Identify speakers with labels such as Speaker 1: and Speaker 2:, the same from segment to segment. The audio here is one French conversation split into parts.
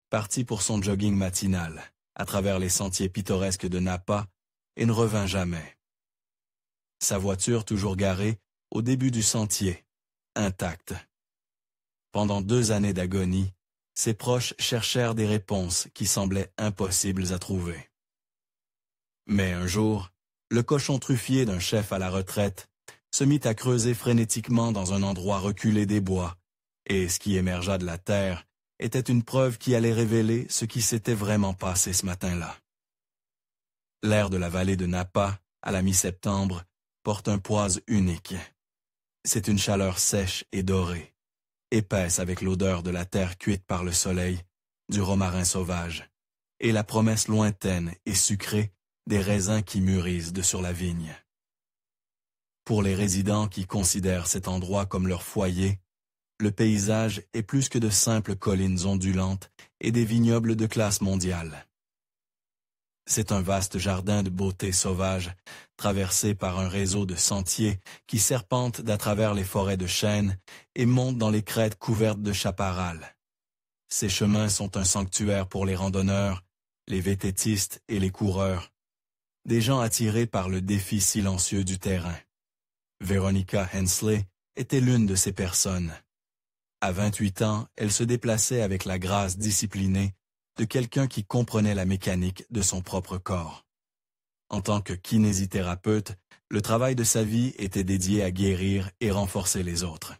Speaker 1: partit pour son jogging matinal, à travers les sentiers pittoresques de Napa, et ne revint jamais. Sa voiture toujours garée, au début du sentier, intacte. Pendant 2 années d'agonie, ses proches cherchèrent des réponses qui semblaient impossibles à trouver. Mais un jour, le cochon truffier d'un chef à la retraite se mit à creuser frénétiquement dans un endroit reculé des bois, et ce qui émergea de la terre était une preuve qui allait révéler ce qui s'était vraiment passé ce matin-là. L'air de la vallée de Napa, à la mi-septembre, porte un poise unique. C'est une chaleur sèche et dorée, épaisse avec l'odeur de la terre cuite par le soleil, du romarin sauvage, et la promesse lointaine et sucrée des raisins qui mûrissent de sur la vigne. Pour les résidents qui considèrent cet endroit comme leur foyer, le paysage est plus que de simples collines ondulantes et des vignobles de classe mondiale. C'est un vaste jardin de beauté sauvage, traversé par un réseau de sentiers qui serpentent d'à travers les forêts de chênes et montent dans les crêtes couvertes de chaparral. Ces chemins sont un sanctuaire pour les randonneurs, les vététistes et les coureurs, des gens attirés par le défi silencieux du terrain. Veronica Hensley était l'une de ces personnes. À 28 ans, elle se déplaçait avec la grâce disciplinée de quelqu'un qui comprenait la mécanique de son propre corps. En tant que kinésithérapeute, le travail de sa vie était dédié à guérir et renforcer les autres.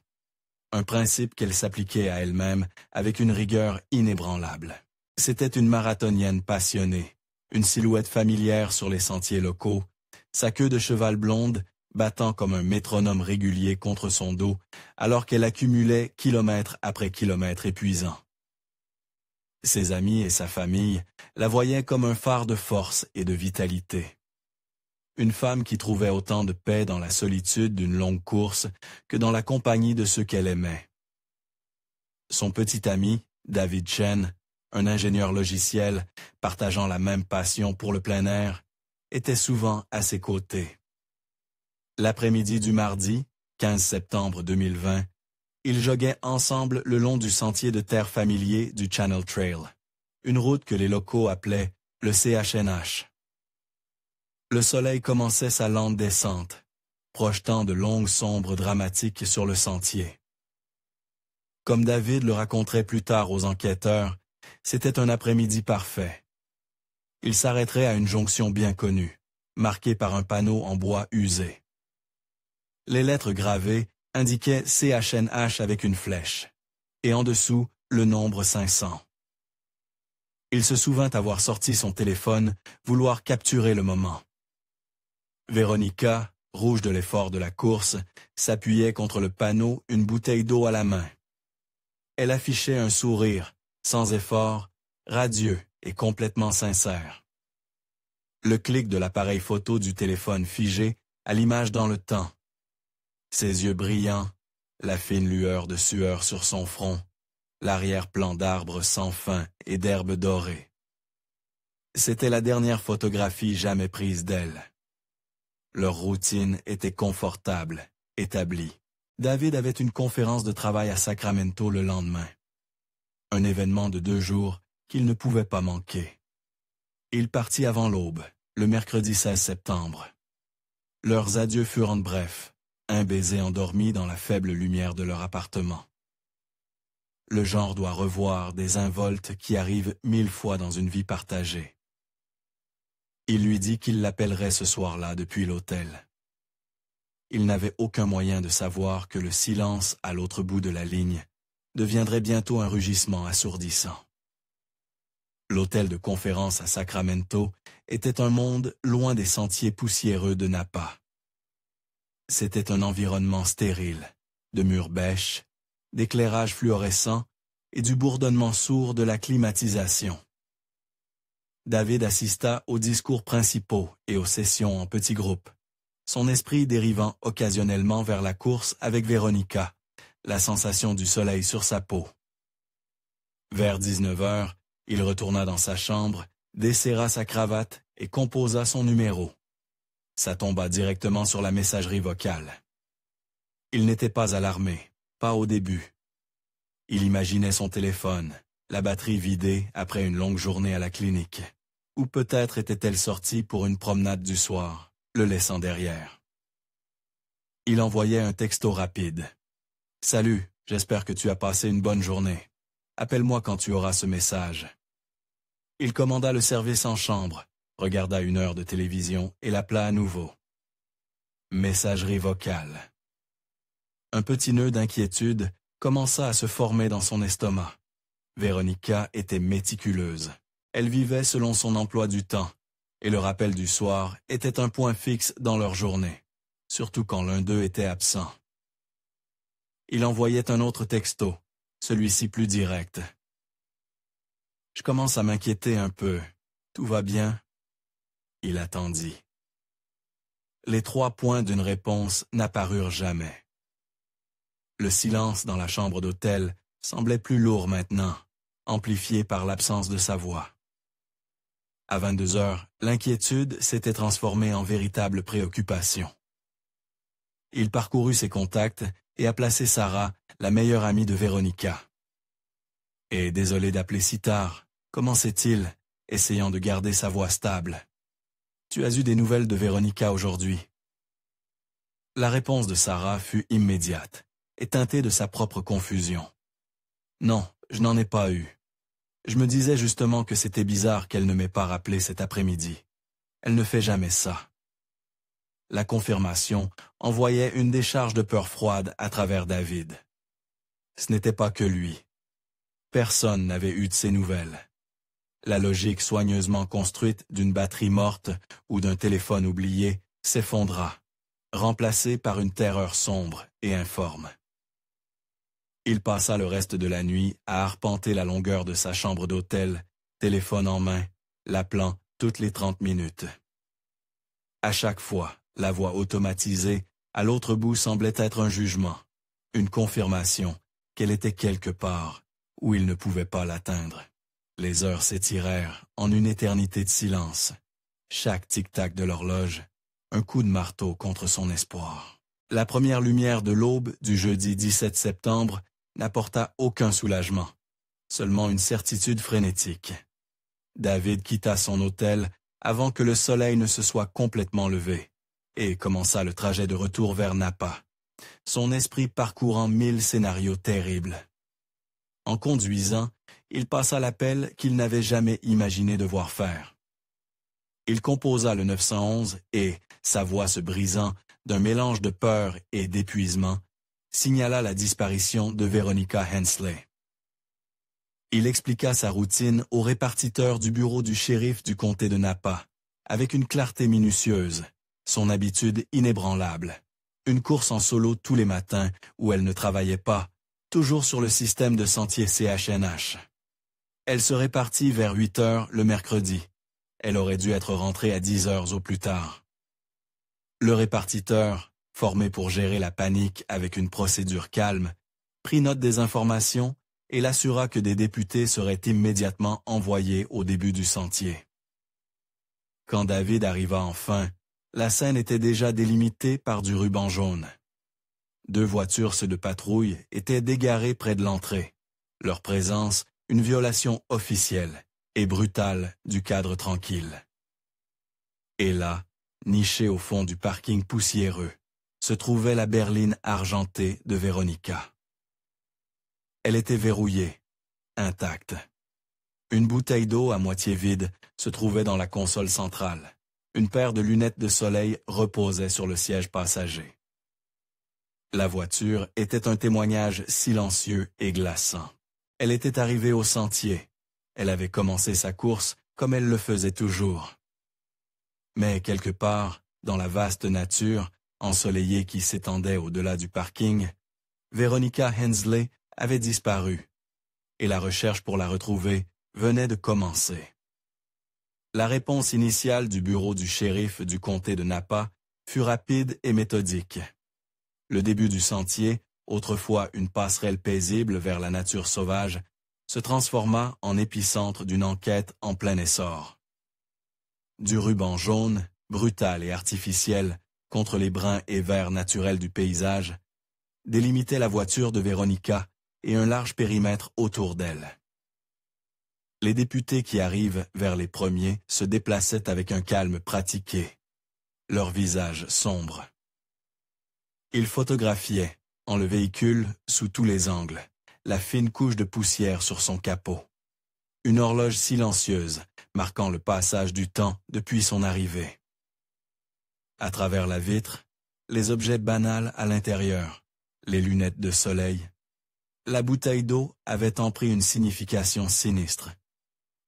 Speaker 1: Un principe qu'elle s'appliquait à elle-même avec une rigueur inébranlable. C'était une marathonienne passionnée, une silhouette familière sur les sentiers locaux, sa queue de cheval blonde battant comme un métronome régulier contre son dos, alors qu'elle accumulait kilomètre après kilomètre épuisant. Ses amis et sa famille la voyaient comme un phare de force et de vitalité. Une femme qui trouvait autant de paix dans la solitude d'une longue course que dans la compagnie de ceux qu'elle aimait. Son petit ami, David Chen, un ingénieur logiciel partageant la même passion pour le plein air, était souvent à ses côtés. L'après-midi du mardi, 15 septembre 2020, ils joguaient ensemble le long du sentier de terre familier du Channel Trail, une route que les locaux appelaient le CHNH. Le soleil commençait sa lente descente, projetant de longues sombres dramatiques sur le sentier. Comme David le raconterait plus tard aux enquêteurs, c'était un après-midi parfait. Ils s'arrêteraient à une jonction bien connue, marquée par un panneau en bois usé. Les lettres gravées indiquaient CHNH avec une flèche, et en dessous, le nombre 500. Il se souvint avoir sorti son téléphone, vouloir capturer le moment. Veronica, rouge de l'effort de la course, s'appuyait contre le panneau, une bouteille d'eau à la main. Elle affichait un sourire, sans effort, radieux et complètement sincère. Le clic de l'appareil photo du téléphone figé à l'image dans le temps. Ses yeux brillants, la fine lueur de sueur sur son front, l'arrière-plan d'arbres sans fin et d'herbes dorées. C'était la dernière photographie jamais prise d'elle. Leur routine était confortable, établie. David avait une conférence de travail à Sacramento le lendemain. Un événement de 2 jours qu'il ne pouvait pas manquer. Il partit avant l'aube, le mercredi 16 septembre. Leurs adieux furent brefs, un baiser endormi dans la faible lumière de leur appartement. Le genre doit revoir des involtes qui arrivent 1000 fois dans une vie partagée. Il lui dit qu'il l'appellerait ce soir-là depuis l'hôtel. Il n'avait aucun moyen de savoir que le silence à l'autre bout de la ligne deviendrait bientôt un rugissement assourdissant. L'hôtel de conférence à Sacramento était un monde loin des sentiers poussiéreux de Napa. C'était un environnement stérile, de murs bêches, d'éclairage fluorescent et du bourdonnement sourd de la climatisation. David assista aux discours principaux et aux sessions en petits groupes, son esprit dérivant occasionnellement vers la course avec Veronica, la sensation du soleil sur sa peau. Vers 19 heures, il retourna dans sa chambre, desserra sa cravate et composa son numéro. Ça tomba directement sur la messagerie vocale. Il n'était pas alarmé, pas au début. Il imaginait son téléphone, la batterie vidée après une longue journée à la clinique. Ou peut-être était-elle sortie pour une promenade du soir, le laissant derrière. Il envoyait un texto rapide. « Salut, j'espère que tu as passé une bonne journée. Appelle-moi quand tu auras ce message. » Il commanda le service en chambre, regarda 1 heure de télévision et l'appela à nouveau. Messagerie vocale. Un petit nœud d'inquiétude commença à se former dans son estomac. Véronica était méticuleuse. Elle vivait selon son emploi du temps, et le rappel du soir était un point fixe dans leur journée, surtout quand l'un d'eux était absent. Il envoyait un autre texto, celui-ci plus direct. « Je commence à m'inquiéter un peu. Tout va bien? » Il attendit. Les 3 points d'une réponse n'apparurent jamais. Le silence dans la chambre d'hôtel semblait plus lourd maintenant, amplifié par l'absence de sa voix. À 22 heures, l'inquiétude s'était transformée en véritable préoccupation. Il parcourut ses contacts et a placé Sarah, la meilleure amie de Véronica. « Et désolé d'appeler si tard, comment c'est-il, essayant de garder sa voix stable. Tu as eu des nouvelles de Véronica aujourd'hui? » La réponse de Sarah fut immédiate et teintée de sa propre confusion. « Non, je n'en ai pas eu. Je me disais justement que c'était bizarre qu'elle ne m'ait pas rappelé cet après-midi. Elle ne fait jamais ça. » La confirmation envoyait une décharge de peur froide à travers David. Ce n'était pas que lui. Personne n'avait eu de ses nouvelles. La logique soigneusement construite d'une batterie morte ou d'un téléphone oublié s'effondra, remplacée par une terreur sombre et informe. Il passa le reste de la nuit à arpenter la longueur de sa chambre d'hôtel, téléphone en main, l'appelant toutes les 30 minutes. À chaque fois, la voix automatisée à l'autre bout semblait être un jugement, une confirmation qu'elle était quelque part où il ne pouvait pas l'atteindre. Les heures s'étirèrent en une éternité de silence. Chaque tic-tac de l'horloge, un coup de marteau contre son espoir. La première lumière de l'aube du jeudi 17 septembre n'apporta aucun soulagement, seulement une certitude frénétique. David quitta son hôtel avant que le soleil ne se soit complètement levé et commença le trajet de retour vers Napa, son esprit parcourant 1000 scénarios terribles. En conduisant, il passa l'appel qu'il n'avait jamais imaginé devoir faire. Il composa le 911 et, sa voix se brisant d'un mélange de peur et d'épuisement, signala la disparition de Véronica Hensley. Il expliqua sa routine au répartiteur du bureau du shérif du comté de Napa, avec une clarté minutieuse, son habitude inébranlable, une course en solo tous les matins où elle ne travaillait pas, toujours sur le système de sentier CHNH. Elle serait partie vers 8 heures le mercredi. Elle aurait dû être rentrée à 10 heures au plus tard. Le répartiteur, formé pour gérer la panique avec une procédure calme, prit note des informations et l'assura que des députés seraient immédiatement envoyés au début du sentier. Quand David arriva enfin, la scène était déjà délimitée par du ruban jaune. 2 voitures de patrouille étaient dégarées près de l'entrée. Leur présence, une violation officielle et brutale du cadre tranquille. Et là, nichée au fond du parking poussiéreux, se trouvait la berline argentée de Véronica. Elle était verrouillée, intacte. Une bouteille d'eau à moitié vide se trouvait dans la console centrale. Une paire de lunettes de soleil reposait sur le siège passager. La voiture était un témoignage silencieux et glaçant. Elle était arrivée au sentier. Elle avait commencé sa course comme elle le faisait toujours. Mais quelque part, dans la vaste nature, ensoleillée qui s'étendait au-delà du parking, Véronica Hensley avait disparu, et la recherche pour la retrouver venait de commencer. La réponse initiale du bureau du shérif du comté de Napa fut rapide et méthodique. Le début du sentier, autrefois une passerelle paisible vers la nature sauvage, se transforma en épicentre d'une enquête en plein essor. Du ruban jaune, brutal et artificiel, contre les bruns et verts naturels du paysage, délimitait la voiture de Véronica et un large périmètre autour d'elle. Les députés qui arrivent vers les premiers se déplaçaient avec un calme pratiqué, leurs visages sombres. Ils photographiaient, en le véhicule, sous tous les angles, la fine couche de poussière sur son capot. Une horloge silencieuse, marquant le passage du temps depuis son arrivée. À travers la vitre, les objets banals à l'intérieur, les lunettes de soleil. La bouteille d'eau avait tant pris une signification sinistre.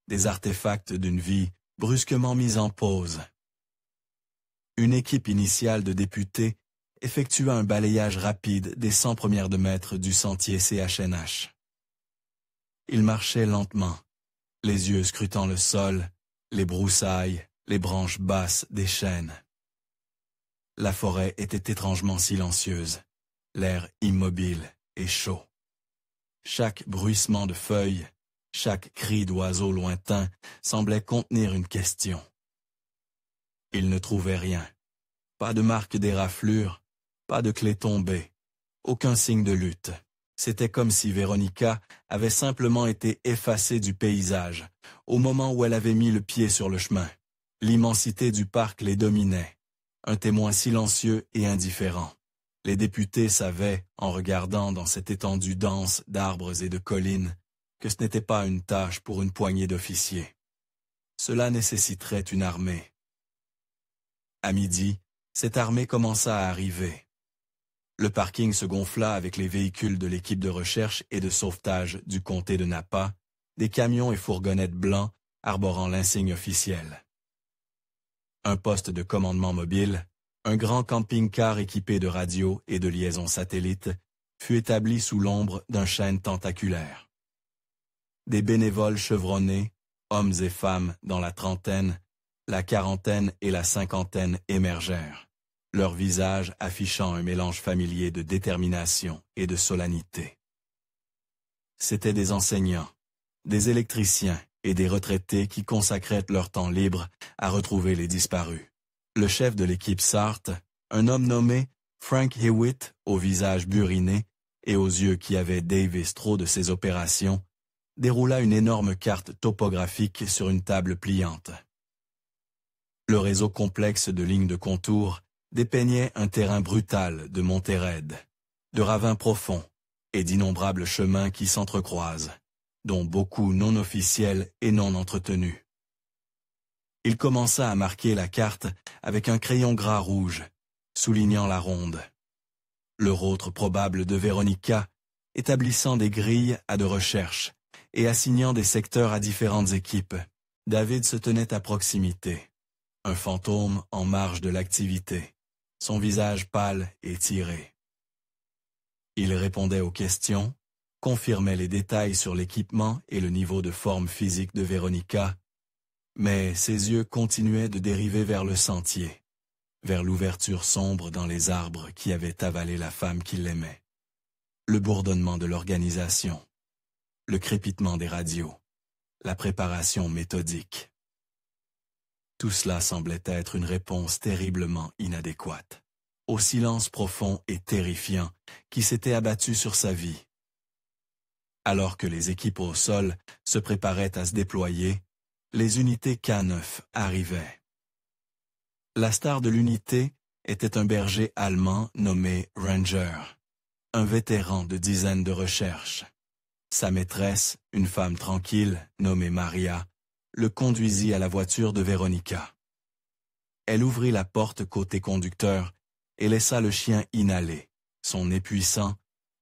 Speaker 1: Des artefacts d'une vie brusquement mise en pause. Une équipe initiale de députés effectua un balayage rapide des 100 premières de mètres du sentier CHNH. Ils marchaient lentement, les yeux scrutant le sol, les broussailles, les branches basses des chênes. La forêt était étrangement silencieuse, l'air immobile et chaud. Chaque bruissement de feuilles, chaque cri d'oiseau lointain semblait contenir une question. Ils ne trouvaient rien. Pas de marque d'éraflure, pas de clé tombée, aucun signe de lutte. C'était comme si Véronica avait simplement été effacée du paysage, au moment où elle avait mis le pied sur le chemin. L'immensité du parc les dominait, un témoin silencieux et indifférent. Les députés savaient, en regardant dans cette étendue dense d'arbres et de collines, que ce n'était pas une tâche pour une poignée d'officiers. Cela nécessiterait une armée. À midi, cette armée commença à arriver. Le parking se gonfla avec les véhicules de l'équipe de recherche et de sauvetage du comté de Napa, des camions et fourgonnettes blancs arborant l'insigne officiel. Un poste de commandement mobile, un grand camping-car équipé de radios et de liaisons satellites, fut établi sous l'ombre d'un chêne tentaculaire. Des bénévoles chevronnés, hommes et femmes dans la trentaine, la quarantaine et la cinquantaine émergèrent, leurs visages affichant un mélange familier de détermination et de solennité. C'étaient des enseignants, des électriciens et des retraités qui consacraient leur temps libre à retrouver les disparus. Le chef de l'équipe SART, un homme nommé Frank Hewitt, au visage buriné et aux yeux qui avaient Davis trop de ses opérations, déroula une énorme carte topographique sur une table pliante. Le réseau complexe de lignes de contour dépeignait un terrain brutal de montées raides, de ravins profonds et d'innombrables chemins qui s'entrecroisent, dont beaucoup non officiels et non entretenus. Il commença à marquer la carte avec un crayon gras rouge, soulignant la ronde. Leur autre probable de Véronica, établissant des grilles à de recherche et assignant des secteurs à différentes équipes. David se tenait à proximité, un fantôme en marge de l'activité, son visage pâle et tiré. Il répondait aux questions, confirmait les détails sur l'équipement et le niveau de forme physique de Véronica, mais ses yeux continuaient de dériver vers le sentier, vers l'ouverture sombre dans les arbres qui avaient avalé la femme qu'il aimait, le bourdonnement de l'organisation, le crépitement des radios, la préparation méthodique. Tout cela semblait être une réponse terriblement inadéquate, au silence profond et terrifiant qui s'était abattu sur sa vie. Alors que les équipes au sol se préparaient à se déployer, les unités K9 arrivaient. La star de l'unité était un berger allemand nommé Ranger, un vétéran de dizaines de recherches. Sa maîtresse, une femme tranquille nommée Maria, le conduisit à la voiture de Véronica. Elle ouvrit la porte côté conducteur et laissa le chien inhaler, son nez puissant,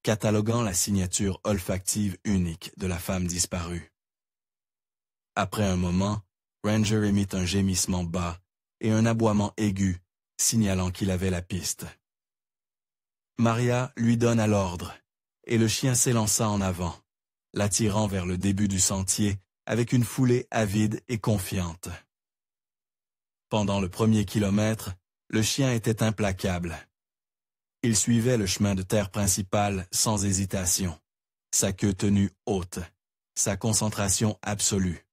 Speaker 1: cataloguant la signature olfactive unique de la femme disparue. Après un moment, Ranger émit un gémissement bas et un aboiement aigu, signalant qu'il avait la piste. Maria lui donna l'ordre, et le chien s'élança en avant, l'attirant vers le début du sentier avec une foulée avide et confiante. Pendant le premier kilomètre, le chien était implacable. Il suivait le chemin de terre principal sans hésitation, sa queue tenue haute, sa concentration absolue.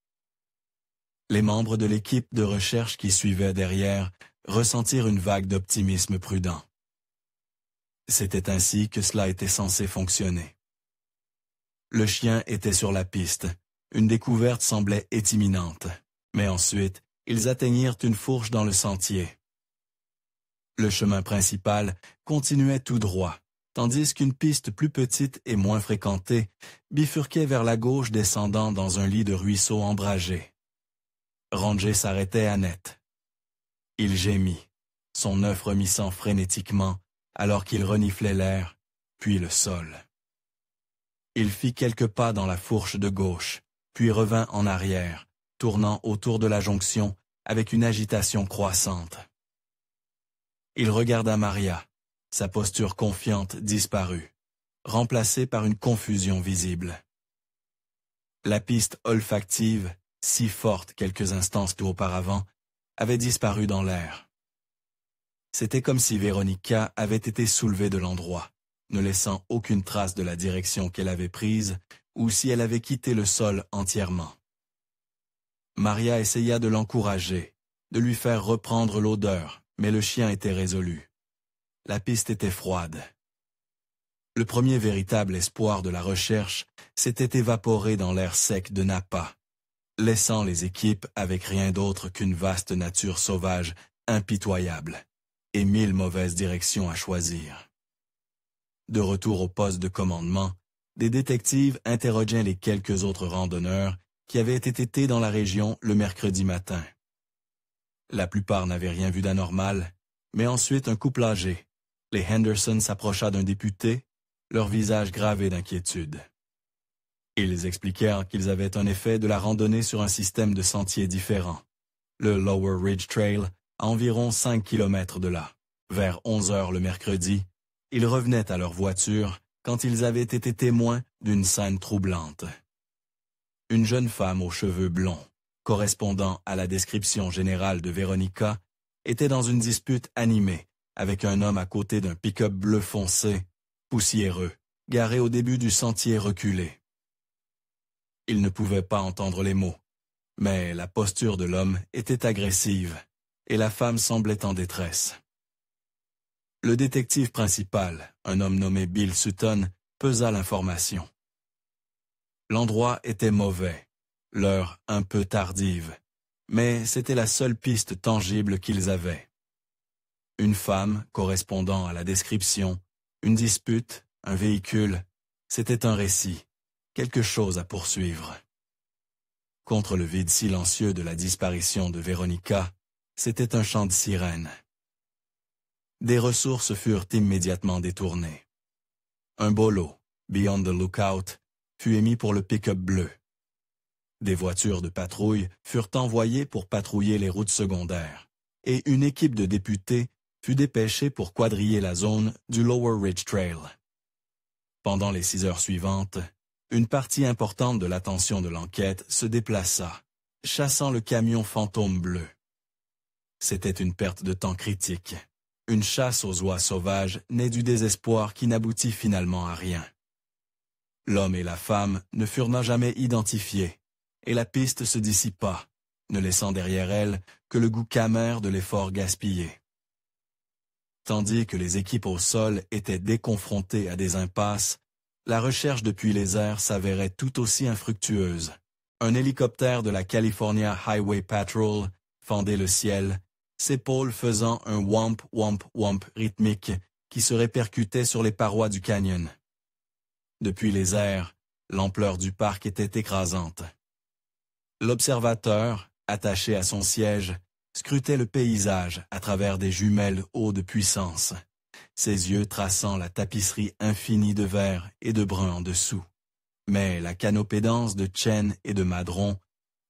Speaker 1: Les membres de l'équipe de recherche qui suivaient derrière ressentirent une vague d'optimisme prudent. C'était ainsi que cela était censé fonctionner. Le chien était sur la piste, une découverte semblait imminente, mais ensuite, ils atteignirent une fourche dans le sentier. Le chemin principal continuait tout droit, tandis qu'une piste plus petite et moins fréquentée bifurquait vers la gauche descendant dans un lit de ruisseau ombragé. Ranger s'arrêtait net. Il gémit, son œuf remissant frénétiquement alors qu'il reniflait l'air, puis le sol. Il fit quelques pas dans la fourche de gauche, puis revint en arrière, tournant autour de la jonction avec une agitation croissante. Il regarda Maria, sa posture confiante disparut, remplacée par une confusion visible. La piste olfactive, si forte quelques instants auparavant, avait disparu dans l'air. C'était comme si Veronica avait été soulevée de l'endroit, ne laissant aucune trace de la direction qu'elle avait prise ou si elle avait quitté le sol entièrement. Maria essaya de l'encourager, de lui faire reprendre l'odeur, mais le chien était résolu. La piste était froide. Le premier véritable espoir de la recherche s'était évaporé dans l'air sec de Napa, laissant les équipes avec rien d'autre qu'une vaste nature sauvage impitoyable et 1000 mauvaises directions à choisir. De retour au poste de commandement, des détectives interrogeaient les quelques autres randonneurs qui avaient été dans la région le mercredi matin. La plupart n'avaient rien vu d'anormal, mais ensuite un couple âgé, les Henderson, s'approcha d'un député, leur visage gravé d'inquiétude. Ils expliquèrent qu'ils avaient en effet de la randonnée sur un système de sentiers différent, le Lower Ridge Trail, à environ 5 kilomètres de là. Vers 11 heures le mercredi, ils revenaient à leur voiture quand ils avaient été témoins d'une scène troublante. Une jeune femme aux cheveux blonds, correspondant à la description générale de Veronica, était dans une dispute animée avec un homme à côté d'un pick-up bleu foncé, poussiéreux, garé au début du sentier reculé. Il ne pouvait pas entendre les mots, mais la posture de l'homme était agressive, et la femme semblait en détresse. Le détective principal, un homme nommé Bill Sutton, pesa l'information. L'endroit était mauvais, l'heure un peu tardive, mais c'était la seule piste tangible qu'ils avaient. Une femme correspondant à la description, une dispute, un véhicule, c'était un récit, quelque chose à poursuivre. Contre le vide silencieux de la disparition de Veronica, c'était un chant de sirène. Des ressources furent immédiatement détournées. Un bolo, Beyond the Lookout, fut émis pour le pick-up bleu. Des voitures de patrouille furent envoyées pour patrouiller les routes secondaires, et une équipe de députés fut dépêchée pour quadriller la zone du Lower Ridge Trail. Pendant les 6 heures suivantes, une partie importante de l'attention de l'enquête se déplaça, chassant le camion fantôme bleu. C'était une perte de temps critique, une chasse aux oies sauvages née du désespoir qui n'aboutit finalement à rien. L'homme et la femme ne furent jamais identifiés, et la piste se dissipa, ne laissant derrière elle que le goût amer de l'effort gaspillé. Tandis que les équipes au sol étaient déconfrontées à des impasses, la recherche depuis les airs s'avérait tout aussi infructueuse. Un hélicoptère de la California Highway Patrol fendait le ciel, ses pôles faisant un whamp whamp whamp rythmique qui se répercutait sur les parois du canyon. Depuis les airs, l'ampleur du parc était écrasante. L'observateur, attaché à son siège, scrutait le paysage à travers des jumelles hauts de puissance, ses yeux traçant la tapisserie infinie de vert et de brun en dessous. Mais la canopée dense de chênes et de madrons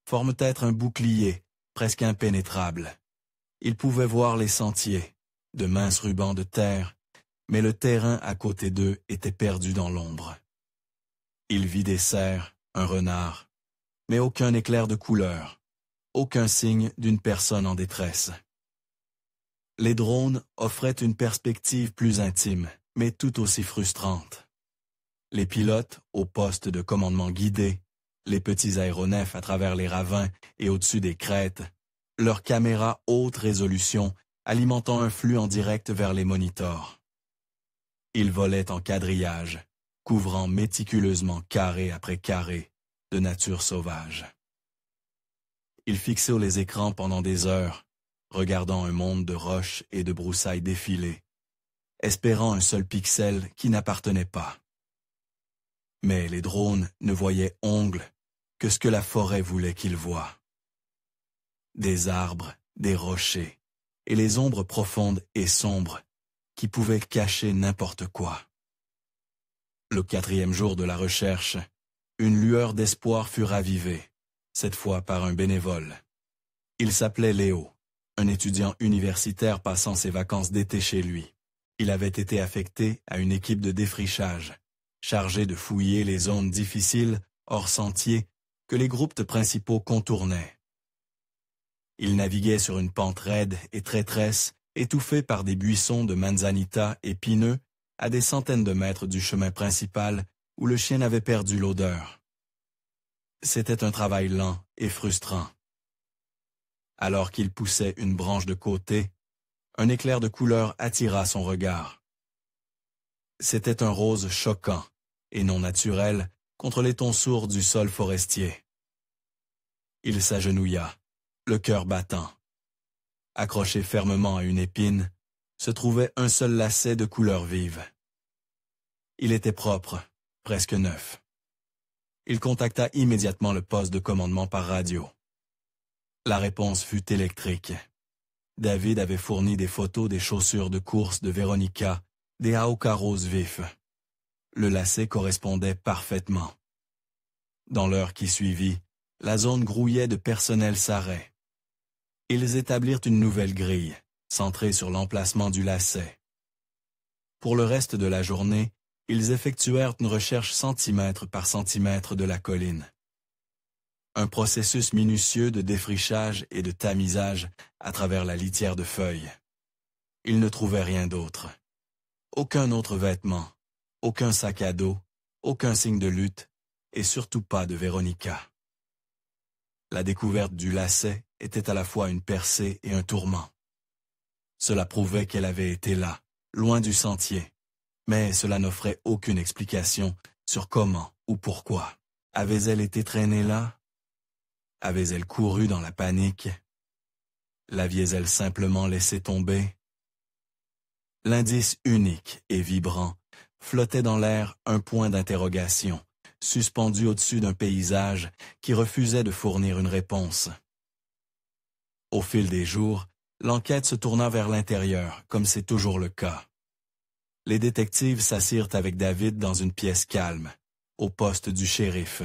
Speaker 1: forme être un bouclier presque impénétrable. Il pouvait voir les sentiers, de minces rubans de terre, mais le terrain à côté d'eux était perdu dans l'ombre. Il vit des cerfs, un renard, mais aucun éclair de couleur, aucun signe d'une personne en détresse. Les drones offraient une perspective plus intime, mais tout aussi frustrante. Les pilotes, au poste de commandement guidé, les petits aéronefs à travers les ravins et au-dessus des crêtes, leurs caméras haute résolution alimentant un flux en direct vers les monitors. Ils volaient en quadrillage, couvrant méticuleusement carré après carré, de nature sauvage. Ils fixaient les écrans pendant des heures, regardant un monde de roches et de broussailles défiler, espérant un seul pixel qui n'appartenait pas. Mais les drones ne voyaient ongles que ce que la forêt voulait qu'ils voient. Des arbres, des rochers, et les ombres profondes et sombres qui pouvaient cacher n'importe quoi. Le 4e jour de la recherche, une lueur d'espoir fut ravivée, cette fois par un bénévole. Il s'appelait Léo, un étudiant universitaire passant ses vacances d'été chez lui. Il avait été affecté à une équipe de défrichage, chargée de fouiller les zones difficiles, hors sentier, que les groupes principaux contournaient. Il naviguait sur une pente raide et traîtresse, étouffée par des buissons de manzanita épineux, à des centaines de mètres du chemin principal où le chien avait perdu l'odeur. C'était un travail lent et frustrant. Alors qu'il poussait une branche de côté, un éclair de couleur attira son regard. C'était un rose choquant et non naturel contre les tons sourds du sol forestier. Il s'agenouilla, le cœur battant. Accroché fermement à une épine, se trouvait un seul lacet de couleur vive. Il était propre, presque neuf. Il contacta immédiatement le poste de commandement par radio. La réponse fut électrique. David avait fourni des photos des chaussures de course de Véronica, des Aoka roses vifs. Le lacet correspondait parfaitement. Dans l'heure qui suivit, la zone grouillait de personnel s'arrêt. Ils établirent une nouvelle grille, centrée sur l'emplacement du lacet. Pour le reste de la journée, ils effectuèrent une recherche centimètre par centimètre de la colline. Un processus minutieux de défrichage et de tamisage à travers la litière de feuilles. Ils ne trouvaient rien d'autre. Aucun autre vêtement, aucun sac à dos, aucun signe de lutte, et surtout pas de Véronica. La découverte du lacet était à la fois une percée et un tourment. Cela prouvait qu'elle avait été là, loin du sentier, mais cela n'offrait aucune explication sur comment ou pourquoi. Avait-elle été traînée là? Avait-elle couru dans la panique? L'aviez-elle simplement laissé tomber? L'indice unique et vibrant flottait dans l'air un point d'interrogation, suspendu au-dessus d'un paysage qui refusait de fournir une réponse. Au fil des jours, l'enquête se tourna vers l'intérieur, comme c'est toujours le cas. Les détectives s'assirent avec David dans une pièce calme, au poste du shérif.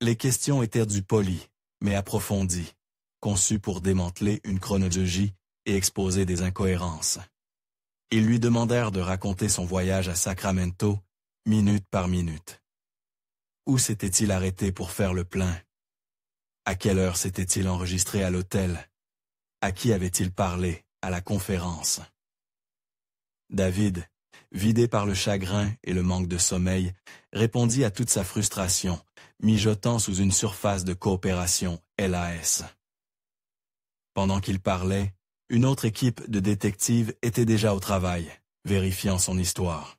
Speaker 1: Les questions étaient du poli, mais approfondies, conçues pour démanteler une chronologie et exposer des incohérences. Ils lui demandèrent de raconter son voyage à Sacramento, minute par minute. Où s'était-il arrêté pour faire le plein? À quelle heure s'était-il enregistré à l'hôtel? À qui avait-il parlé à la conférence? David, vidé par le chagrin et le manque de sommeil, répondit à toute sa frustration, mijotant sous une surface de coopération LAS. Pendant qu'il parlait, une autre équipe de détectives était déjà au travail, vérifiant son histoire.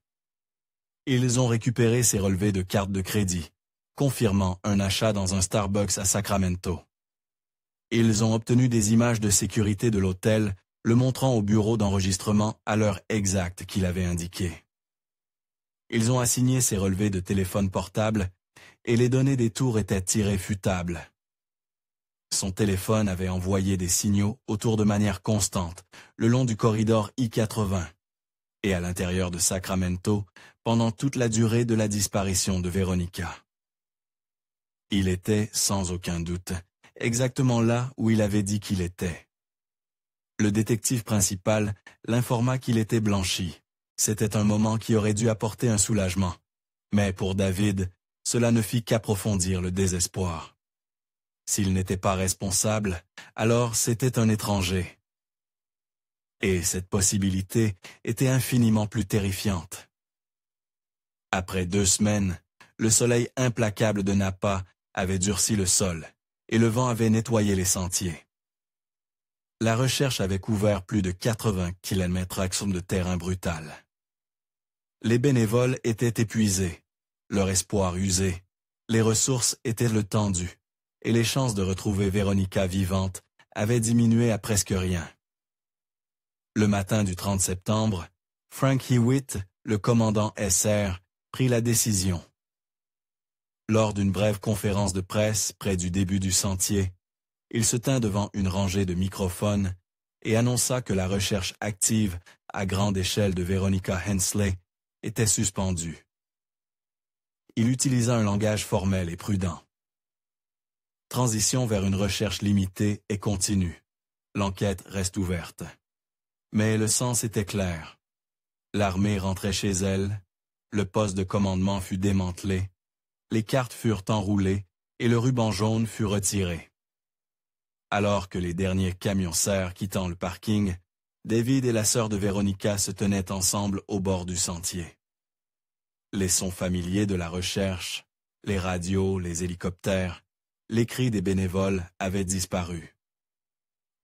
Speaker 1: Ils ont récupéré ses relevés de carte de crédit, confirmant un achat dans un Starbucks à Sacramento. Ils ont obtenu des images de sécurité de l'hôtel, le montrant au bureau d'enregistrement à l'heure exacte qu'il avait indiquée. Ils ont assigné ses relevés de téléphone portable et les données des tours étaient irréfutables. Son téléphone avait envoyé des signaux autour de manière constante, le long du corridor I-80, et à l'intérieur de Sacramento, pendant toute la durée de la disparition de Véronica. Il était, sans aucun doute, exactement là où il avait dit qu'il était. Le détective principal l'informa qu'il était blanchi. C'était un moment qui aurait dû apporter un soulagement. Mais pour David, cela ne fit qu'approfondir le désespoir. S'il n'était pas responsable, alors c'était un étranger. Et cette possibilité était infiniment plus terrifiante. Après 2 semaines, le soleil implacable de Napa avait durci le sol et le vent avait nettoyé les sentiers. La recherche avait couvert plus de 80 km de terrain brutal. Les bénévoles étaient épuisés, leur espoir usé, Les ressources étaient le tendu, et les chances de retrouver Veronica vivante avaient diminué à presque rien. Le matin du 30 septembre, Frank Hewitt, le commandant SR, prit la décision. Lors d'une brève conférence de presse près du début du sentier, il se tint devant une rangée de microphones et annonça que la recherche active à grande échelle de Veronica Hensley était suspendue. Il utilisa un langage formel et prudent. Transition vers une recherche limitée et continue. L'enquête reste ouverte. Mais le sens était clair. L'armée rentrait chez elle, le poste de commandement fut démantelé, les cartes furent enroulées et le ruban jaune fut retiré. Alors que les derniers camions-serres quittant le parking, David et la sœur de Veronica se tenaient ensemble au bord du sentier. Les sons familiers de la recherche, les radios, les hélicoptères, les cris des bénévoles avaient disparu.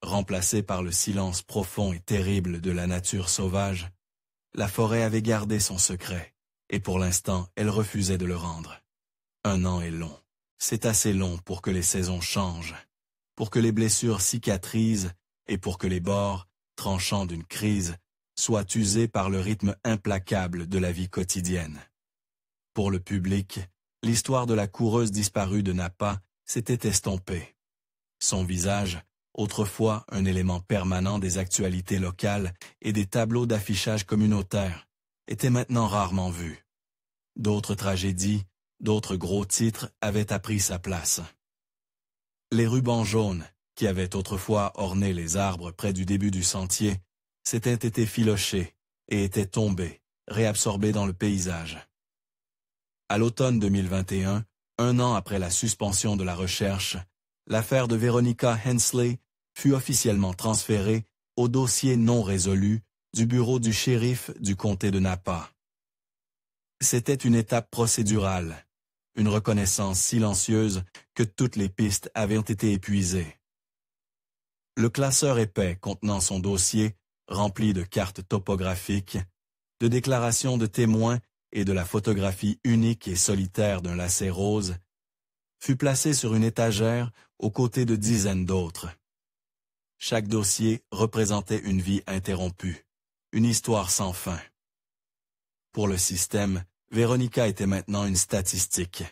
Speaker 1: Remplacés par le silence profond et terrible de la nature sauvage, la forêt avait gardé son secret, et pour l'instant elle refusait de le rendre. 1 an est long. C'est assez long pour que les saisons changent, pour que les blessures cicatrisent et pour que les bords, tranchants d'une crise, soient usés par le rythme implacable de la vie quotidienne. Pour le public, l'histoire de la coureuse disparue de Napa s'était estompée. Son visage, autrefois un élément permanent des actualités locales et des tableaux d'affichage communautaires, était maintenant rarement vu. D'autres tragédies, d'autres gros titres avaient appris sa place. Les rubans jaunes, qui avaient autrefois orné les arbres près du début du sentier, s'étaient été filochés et étaient tombés, réabsorbés dans le paysage. À l'automne 2021, 1 an après la suspension de la recherche, l'affaire de Veronica Hensley fut officiellement transférée au dossier non résolu du bureau du shérif du comté de Napa. C'était une étape procédurale, une reconnaissance silencieuse que toutes les pistes avaient été épuisées. Le classeur épais contenant son dossier, rempli de cartes topographiques, de déclarations de témoins et de la photographie unique et solitaire d'un lacet rose, fut placé sur une étagère aux côtés de dizaines d'autres. Chaque dossier représentait une vie interrompue, une histoire sans fin. Pour le système, Veronica était maintenant une statistique,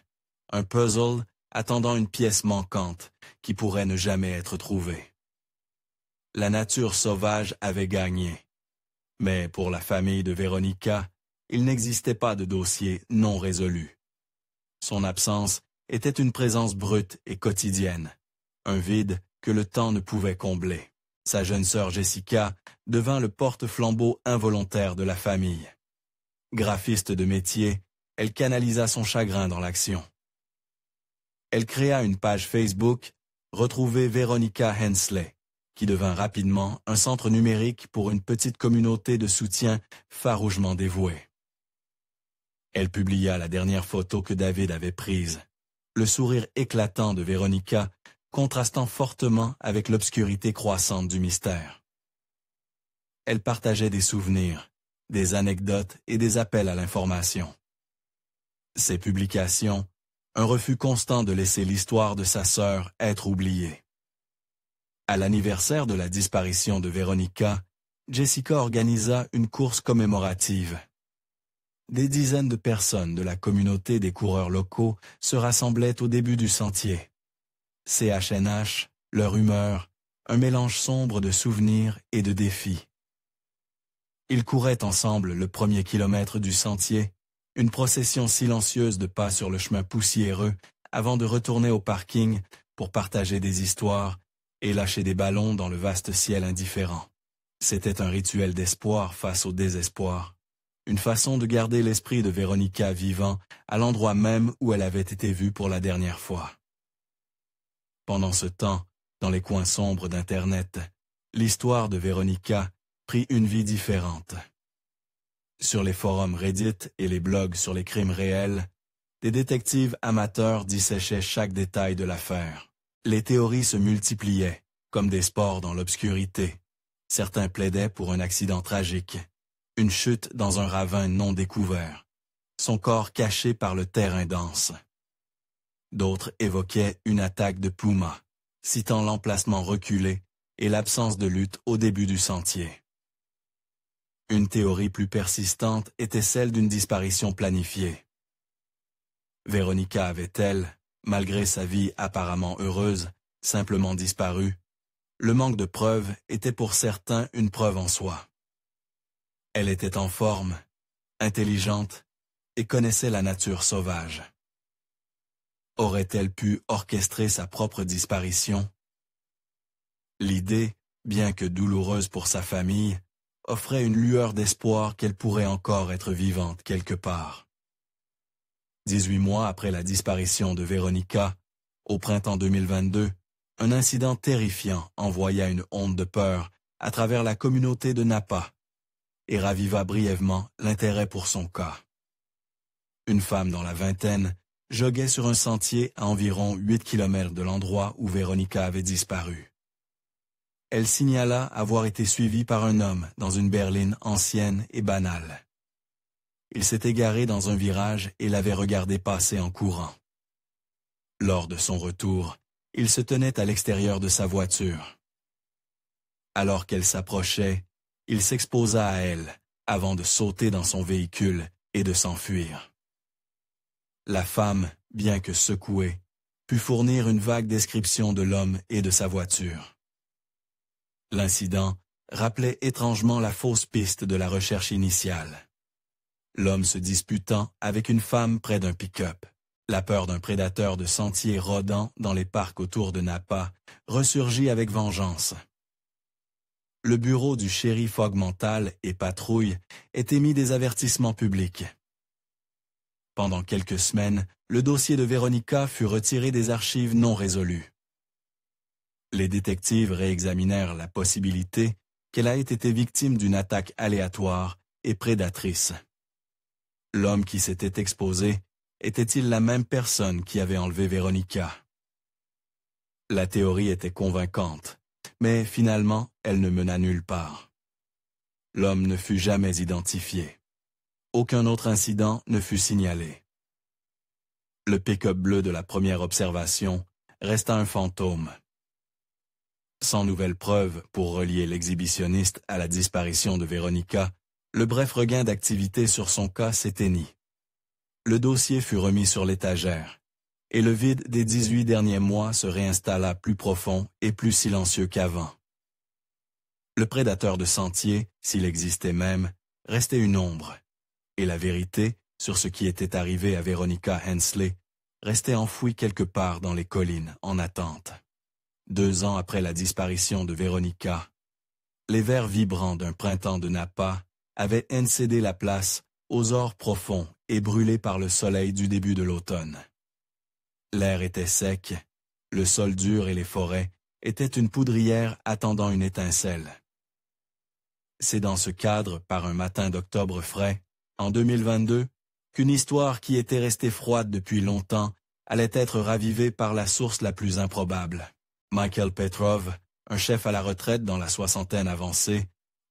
Speaker 1: un puzzle attendant une pièce manquante qui pourrait ne jamais être trouvée. La nature sauvage avait gagné, mais pour la famille de Veronica, il n'existait pas de dossier non résolu. Son absence était une présence brute et quotidienne, un vide que le temps ne pouvait combler. Sa jeune sœur Jessica devint le porte-flambeau involontaire de la famille. Graphiste de métier, elle canalisa son chagrin dans l'action. Elle créa une page Facebook, Retrouver Veronica Hensley, qui devint rapidement un centre numérique pour une petite communauté de soutien farouchement dévouée. Elle publia la dernière photo que David avait prise, le sourire éclatant de Veronica contrastant fortement avec l'obscurité croissante du mystère. Elle partageait des souvenirs, des anecdotes et des appels à l'information. Ses publications, un refus constant de laisser l'histoire de sa sœur être oubliée. À l'anniversaire de la disparition de Veronica, Jessica organisa une course commémorative. Des dizaines de personnes de la communauté des coureurs locaux se rassemblaient au début du sentier. CHNH, leur humeur, un mélange sombre de souvenirs et de défis. Ils couraient ensemble le 1er kilomètre du sentier, une procession silencieuse de pas sur le chemin poussiéreux avant de retourner au parking pour partager des histoires et lâcher des ballons dans le vaste ciel indifférent. C'était un rituel d'espoir face au désespoir, une façon de garder l'esprit de Veronica vivant à l'endroit même où elle avait été vue pour la dernière fois. Pendant ce temps, dans les coins sombres d'Internet, l'histoire de Veronica prit une vie différente. Sur les forums Reddit et les blogs sur les crimes réels, des détectives amateurs disséchaient chaque détail de l'affaire. Les théories se multipliaient, comme des spores dans l'obscurité. Certains plaidaient pour un accident tragique, une chute dans un ravin non découvert, son corps caché par le terrain dense. D'autres évoquaient une attaque de Puma, citant l'emplacement reculé et l'absence de lutte au début du sentier. Une théorie plus persistante était celle d'une disparition planifiée. Veronica avait-elle, malgré sa vie apparemment heureuse, simplement disparu? Le manque de preuves était pour certains une preuve en soi. Elle était en forme, intelligente et connaissait la nature sauvage. Aurait-elle pu orchestrer sa propre disparition? L'idée, bien que douloureuse pour sa famille, offrait une lueur d'espoir qu'elle pourrait encore être vivante quelque part. 18 mois après la disparition de Veronica, au printemps 2022, un incident terrifiant envoya une onde de peur à travers la communauté de Napa et raviva brièvement l'intérêt pour son cas. Une femme dans la vingtaine joguait sur un sentier à environ 8 km de l'endroit où Veronica avait disparu. Elle signala avoir été suivie par un homme dans une berline ancienne et banale. Il s'était garé dans un virage et l'avait regardée passer en courant. Lors de son retour, il se tenait à l'extérieur de sa voiture. Alors qu'elle s'approchait, il s'exposa à elle avant de sauter dans son véhicule et de s'enfuir. La femme, bien que secouée, put fournir une vague description de l'homme et de sa voiture. L'incident rappelait étrangement la fausse piste de la recherche initiale. L'homme se disputant avec une femme près d'un pick-up. La peur d'un prédateur de sentiers rôdant dans les parcs autour de Napa ressurgit avec vengeance. Le bureau du shérif augmental et patrouille ait émis des avertissements publics. Pendant quelques semaines, le dossier de Veronica fut retiré des archives non résolues. Les détectives réexaminèrent la possibilité qu'elle ait été victime d'une attaque aléatoire et prédatrice. L'homme qui s'était exposé était-il la même personne qui avait enlevé Veronica? La théorie était convaincante, mais finalement, elle ne mena nulle part. L'homme ne fut jamais identifié. Aucun autre incident ne fut signalé. Le pick-up bleu de la première observation resta un fantôme. Sans nouvelles preuves pour relier l'exhibitionniste à la disparition de Veronica, le bref regain d'activité sur son cas s'éteignit. Le dossier fut remis sur l'étagère, et le vide des 18 derniers mois se réinstalla plus profond et plus silencieux qu'avant. Le prédateur de sentier, s'il existait même, restait une ombre, et la vérité sur ce qui était arrivé à Veronica Hensley restait enfouie quelque part dans les collines en attente. 2 ans après la disparition de Veronica, les vers vibrants d'un printemps de Napa avaient cédé la place aux ors profonds et brûlés par le soleil du début de l'automne. L'air était sec, le sol dur et les forêts étaient une poudrière attendant une étincelle. C'est dans ce cadre, par un matin d'octobre frais, en 2022, qu'une histoire qui était restée froide depuis longtemps allait être ravivée par la source la plus improbable. Michael Petrov, un chef à la retraite dans la soixantaine avancée,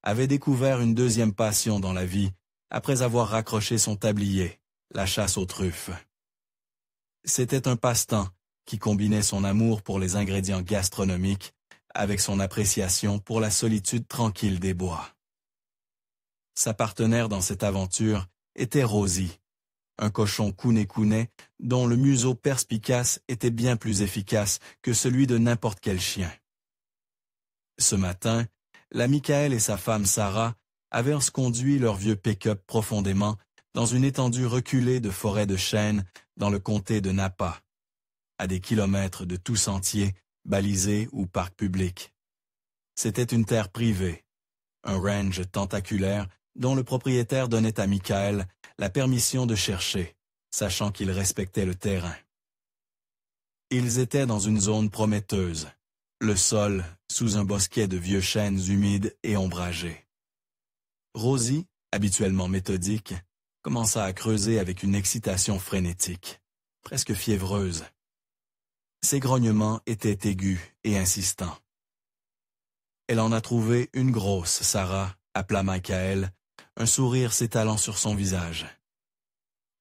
Speaker 1: avait découvert une deuxième passion dans la vie après avoir raccroché son tablier, la chasse aux truffes. C'était un passe-temps qui combinait son amour pour les ingrédients gastronomiques avec son appréciation pour la solitude tranquille des bois. Sa partenaire dans cette aventure était Rosie, un cochon counet-counet dont le museau perspicace était bien plus efficace que celui de n'importe quel chien. Ce matin, la Michael et sa femme Sarah avaient conduit leur vieux pick-up profondément dans une étendue reculée de forêt de chênes dans le comté de Napa, à des kilomètres de tout sentier, balisé ou parc public. C'était une terre privée, un range tentaculaire dont le propriétaire donnait à Michael la permission de chercher, sachant qu'il respectait le terrain. Ils étaient dans une zone prometteuse, le sol sous un bosquet de vieux chênes humides et ombragés. Rosie, habituellement méthodique, commença à creuser avec une excitation frénétique, presque fiévreuse. Ses grognements étaient aigus et insistants. Elle en a trouvé une grosse, Sarah, appela Michael, un sourire s'étalant sur son visage.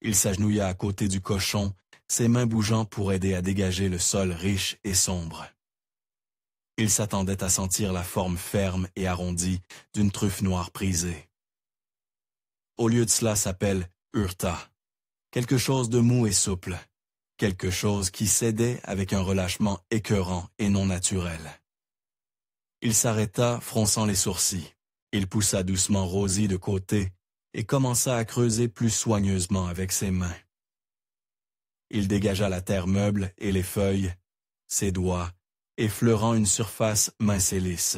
Speaker 1: Il s'agenouilla à côté du cochon, ses mains bougeant pour aider à dégager le sol riche et sombre. Il s'attendait à sentir la forme ferme et arrondie d'une truffe noire prisée. Au lieu de cela s'appelle Urta, quelque chose de mou et souple, quelque chose qui cédait avec un relâchement écœurant et non naturel. Il s'arrêta, fronçant les sourcils. Il poussa doucement Rosie de côté et commença à creuser plus soigneusement avec ses mains. Il dégagea la terre meuble et les feuilles, ses doigts, effleurant une surface mince et lisse.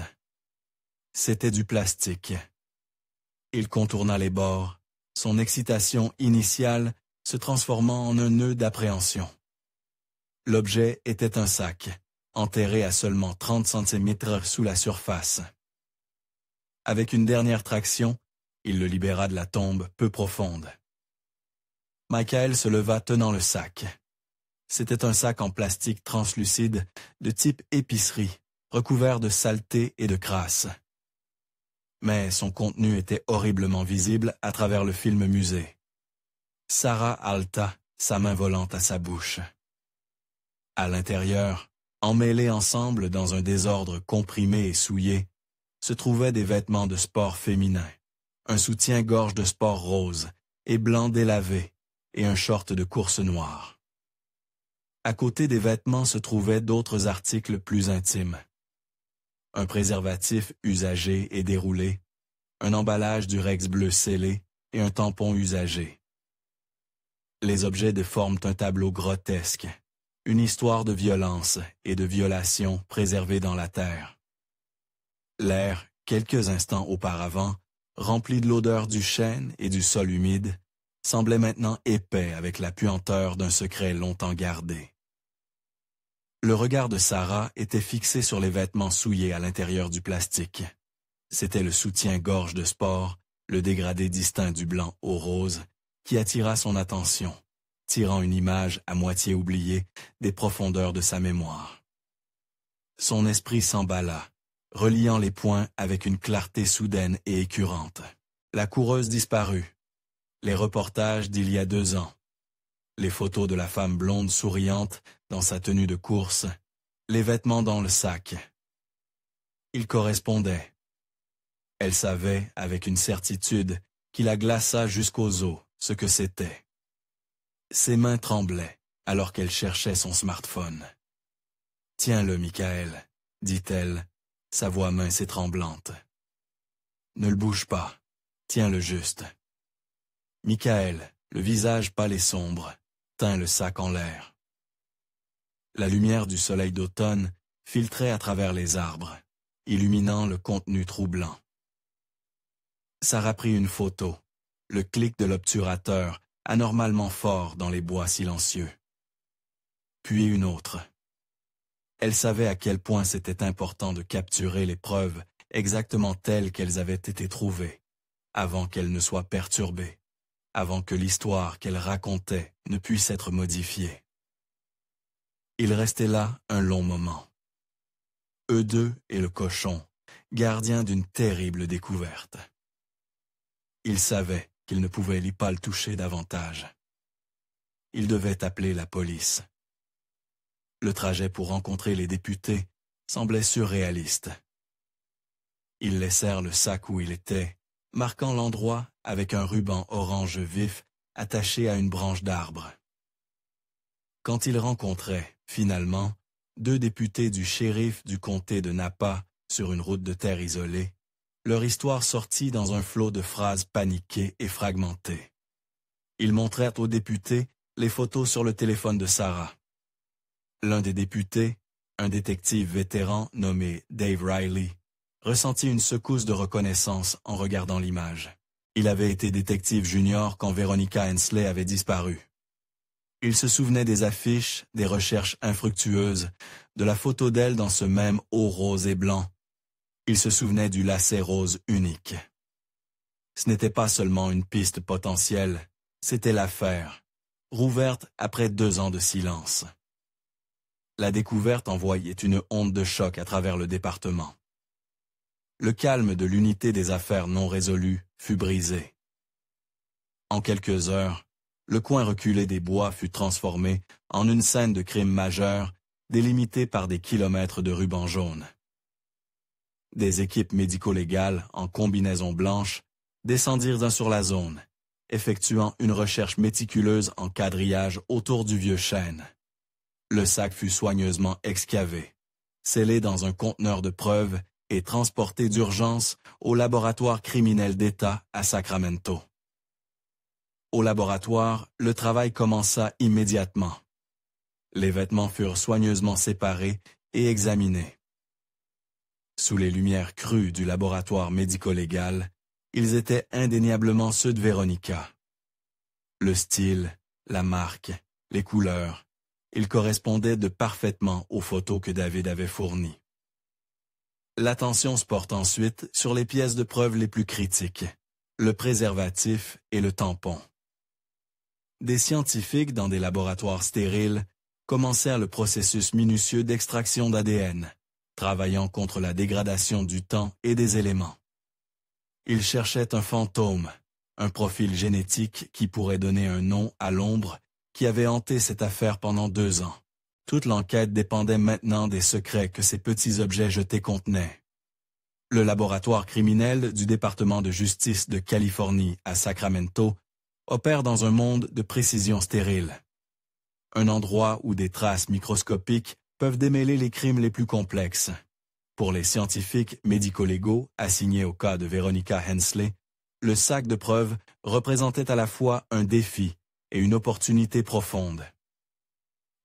Speaker 1: C'était du plastique. Il contourna les bords, son excitation initiale se transformant en un nœud d'appréhension. L'objet était un sac, enterré à seulement 30 centimètres sous la surface. Avec une dernière traction, il le libéra de la tombe peu profonde. Michael se leva tenant le sac. C'était un sac en plastique translucide de type épicerie, recouvert de saleté et de crasse. Mais son contenu était horriblement visible à travers le film musée. Sarah haleta, sa main volante à sa bouche. À l'intérieur, emmêlés ensemble dans un désordre comprimé et souillé, se trouvaient des vêtements de sport féminins, un soutien-gorge de sport rose et blanc délavé et un short de course noir. À côté des vêtements se trouvaient d'autres articles plus intimes. Un préservatif usagé et déroulé, un emballage du Rex bleu scellé et un tampon usagé. Les objets déforment un tableau grotesque, une histoire de violence et de violation préservée dans la terre. L'air, quelques instants auparavant, rempli de l'odeur du chêne et du sol humide, semblait maintenant épais avec la puanteur d'un secret longtemps gardé. Le regard de Sarah était fixé sur les vêtements souillés à l'intérieur du plastique. C'était le soutien-gorge de sport, le dégradé distinct du blanc au rose, qui attira son attention, tirant une image à moitié oubliée des profondeurs de sa mémoire. Son esprit s'emballa, reliant les points avec une clarté soudaine et écœurante. La coureuse disparut. Les reportages d'il y a 2 ans. Les photos de la femme blonde souriante dans sa tenue de course, les vêtements dans le sac. Ils correspondaient. Elle savait, avec une certitude, qui la glaça jusqu'aux os, ce que c'était. Ses mains tremblaient, alors qu'elle cherchait son smartphone. « Tiens-le, Michael, » dit-elle, sa voix mince et tremblante. « Ne le bouge pas, tiens-le juste. » Michael, le visage pâle et sombre, tint le sac en l'air. La lumière du soleil d'automne filtrait à travers les arbres, illuminant le contenu troublant. Sarah prit une photo, le clic de l'obturateur anormalement fort dans les bois silencieux. Puis une autre. Elle savait à quel point c'était important de capturer les preuves exactement telles qu'elles avaient été trouvées, avant qu'elles ne soient perturbées, avant que l'histoire qu'elle racontait ne puisse être modifiée. Ils restaient là un long moment. Eux deux et le cochon, gardiens d'une terrible découverte. Ils savaient qu'ils ne pouvaient pas le toucher davantage. Ils devaient appeler la police. Le trajet pour rencontrer les députés semblait surréaliste. Ils laissèrent le sac où il était, marquant l'endroit avec un ruban orange vif attaché à une branche d'arbre. Quand ils rencontraient, finalement, 2 députés du shérif du comté de Napa sur une route de terre isolée, leur histoire sortit dans un flot de phrases paniquées et fragmentées. Ils montrèrent aux députés les photos sur le téléphone de Sarah. L'un des députés, un détective vétéran nommé Dave Riley, ressentit une secousse de reconnaissance en regardant l'image. Il avait été détective junior quand Veronica Hensley avait disparu. Il se souvenait des affiches, des recherches infructueuses, de la photo d'elle dans ce même haut rose et blanc. Il se souvenait du lacet rose unique. Ce n'était pas seulement une piste potentielle, c'était l'affaire, rouverte après 2 ans de silence. La découverte envoyait une onde de choc à travers le département. Le calme de l'unité des affaires non résolues fut brisé. En quelques heures, le coin reculé des bois fut transformé en une scène de crime majeur, délimitée par des kilomètres de ruban jaune. Des équipes médico-légales, en combinaison blanche, descendirent sur la zone, effectuant une recherche méticuleuse en quadrillage autour du vieux chêne. Le sac fut soigneusement excavé, scellé dans un conteneur de preuves et transporté d'urgence au laboratoire criminel d'État à Sacramento. Au laboratoire, le travail commença immédiatement. Les vêtements furent soigneusement séparés et examinés. Sous les lumières crues du laboratoire médico-légal, ils étaient indéniablement ceux de Veronica. Le style, la marque, les couleurs, ils correspondaient parfaitement aux photos que David avait fournies. L'attention se porte ensuite sur les pièces de preuve les plus critiques, le préservatif et le tampon. Des scientifiques dans des laboratoires stériles commencèrent le processus minutieux d'extraction d'ADN, travaillant contre la dégradation du temps et des éléments. Ils cherchaient un fantôme, un profil génétique qui pourrait donner un nom à l'ombre qui avait hanté cette affaire pendant 2 ans. Toute l'enquête dépendait maintenant des secrets que ces petits objets jetés contenaient. Le laboratoire criminel du département de justice de Californie à Sacramento opère dans un monde de précision stérile. Un endroit où des traces microscopiques peuvent démêler les crimes les plus complexes. Pour les scientifiques médico-légaux assignés au cas de Veronica Hensley, le sac de preuves représentait à la fois un défi et une opportunité profonde.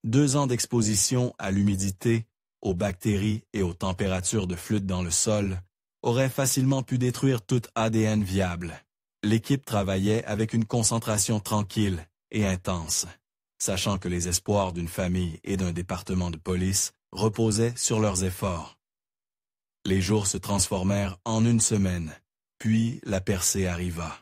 Speaker 1: 2 ans d'exposition à l'humidité, aux bactéries et aux températures de flûte dans le sol auraient facilement pu détruire tout ADN viable. L'équipe travaillait avec une concentration tranquille et intense, sachant que les espoirs d'une famille et d'un département de police reposaient sur leurs efforts. Les jours se transformèrent en 1 semaine, puis la percée arriva.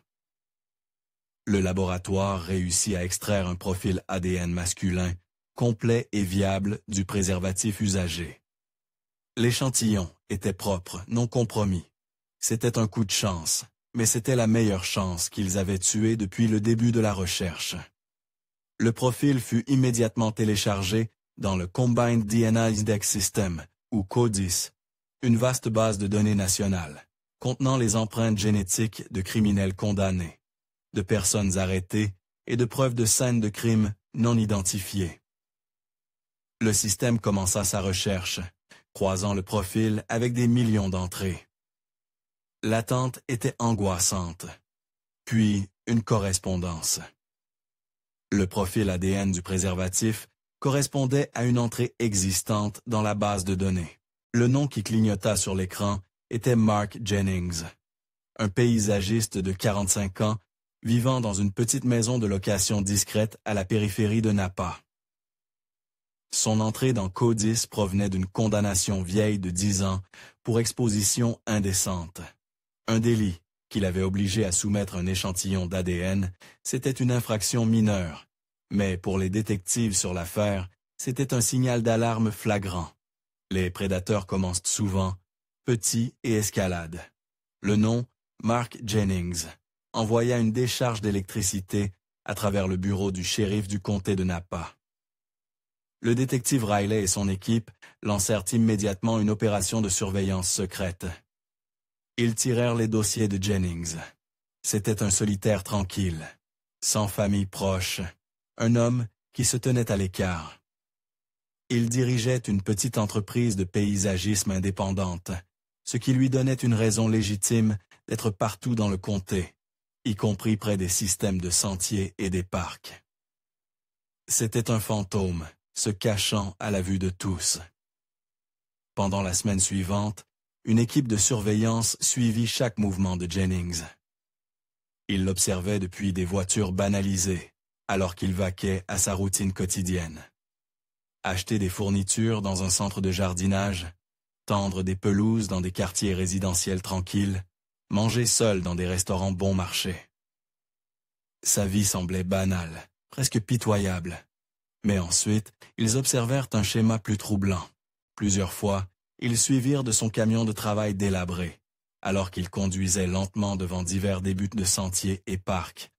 Speaker 1: Le laboratoire réussit à extraire un profil ADN masculin complet et viable du préservatif usagé. L'échantillon était propre, non compromis. C'était un coup de chance, mais c'était la meilleure chance qu'ils avaient tuée depuis le début de la recherche. Le profil fut immédiatement téléchargé dans le Combined DNA Index System, ou CODIS, une vaste base de données nationale, contenant les empreintes génétiques de criminels condamnés, de personnes arrêtées et de preuves de scènes de crimes non identifiées. Le système commença sa recherche, croisant le profil avec des millions d'entrées. L'attente était angoissante, puis une correspondance. Le profil ADN du préservatif correspondait à une entrée existante dans la base de données. Le nom qui clignota sur l'écran était Mark Jennings, un paysagiste de 45 ans vivant dans une petite maison de location discrète à la périphérie de Napa. Son entrée dans CODIS provenait d'une condamnation vieille de 10 ans pour exposition indécente. Un délit qui l'avait obligé à soumettre un échantillon d'ADN, c'était une infraction mineure, mais pour les détectives sur l'affaire, c'était un signal d'alarme flagrant. Les prédateurs commencent souvent, petits et escaladent. Le nom, Mark Jennings, envoya une décharge d'électricité à travers le bureau du shérif du comté de Napa. Le détective Riley et son équipe lancèrent immédiatement une opération de surveillance secrète. Ils tirèrent les dossiers de Jennings. C'était un solitaire tranquille, sans famille proche, un homme qui se tenait à l'écart. Il dirigeait une petite entreprise de paysagisme indépendante, ce qui lui donnait une raison légitime d'être partout dans le comté, y compris près des systèmes de sentiers et des parcs. C'était un fantôme, se cachant à la vue de tous. Pendant la semaine suivante, une équipe de surveillance suivit chaque mouvement de Jennings. Il l'observait depuis des voitures banalisées, alors qu'il vaquait à sa routine quotidienne. Acheter des fournitures dans un centre de jardinage, tendre des pelouses dans des quartiers résidentiels tranquilles, manger seul dans des restaurants bon marché. Sa vie semblait banale, presque pitoyable. Mais ensuite, ils observèrent un schéma plus troublant. Plusieurs fois, ils suivirent de son camion de travail délabré, alors qu'il conduisait lentement devant divers débuts de sentiers et parcs,